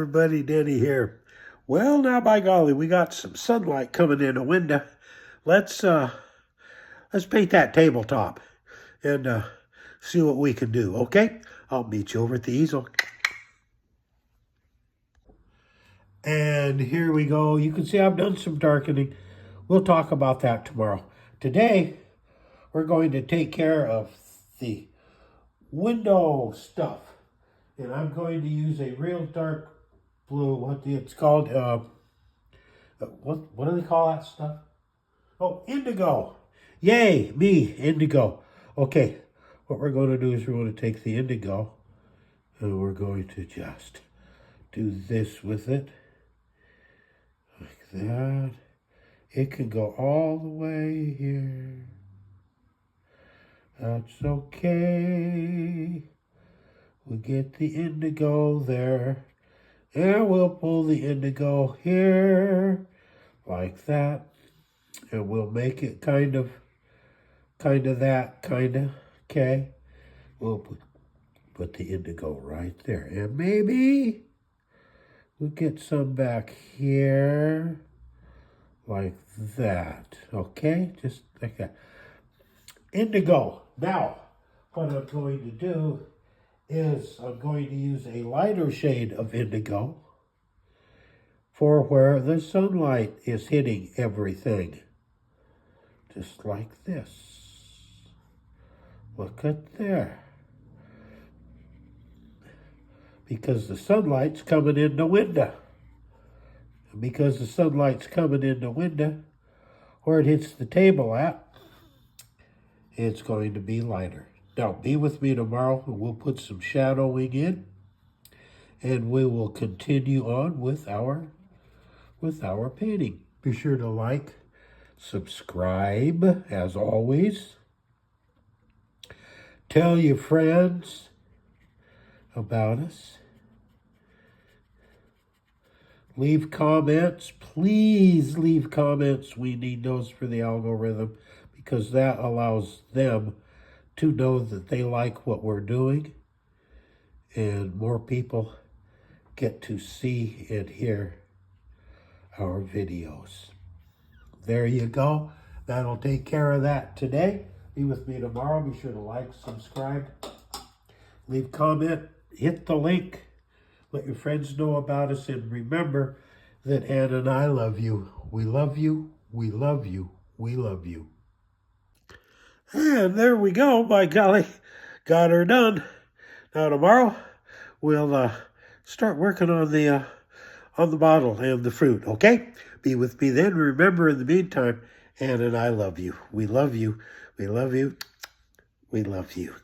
everybody, Denny here. Well, now by golly, we got some sunlight coming in the window. Let's paint that tabletop and see what we can do, okay? I'll meet you over at the easel. And here we go. You can see I've done some darkening. We'll talk about that tomorrow. Today, we're going to take care of the window stuff. And I'm going to use a real dark blue, what it's called, what do they call that stuff? Oh, indigo. Yay, me, indigo. Okay, what we're going to do is we're going to take the indigo and we're going to just do this with it. Like that. It can go all the way here. That's okay. We get the indigo there. And we'll pull the indigo here. Like that. And we'll make it kind of that, okay? We'll put the indigo right there. And maybe we'll get some back here. Like that, okay? Just like that. Indigo. Now, what I'm going to do is I'm going to use a lighter shade of indigo for where the sunlight is hitting everything. Just like this. Look at there. Because the sunlight's coming in the window. And because the sunlight's coming in the window, where it hits the table at, it's going to be lighter. Now, be with me tomorrow, and we'll put some shadowing in, and we will continue on with our painting. Be sure to like, subscribe, as always. Tell your friends about us. Leave comments. Please leave comments. We need those for the algorithm because that allows them to know that they like what we're doing and more people get to see and hear our videos. There you go. That'll take care of that today. Be with me tomorrow. Be sure to like, subscribe, leave comment, hit the link, let your friends know about us, and remember that Ann and I love you. We love you. We love you. We love you. And there we go. By golly, got her done. Now tomorrow we'll start working on the bottle and the fruit. Okay? Be with me then. Remember, in the meantime, Ann and I love you. We love you. We love you. We love you.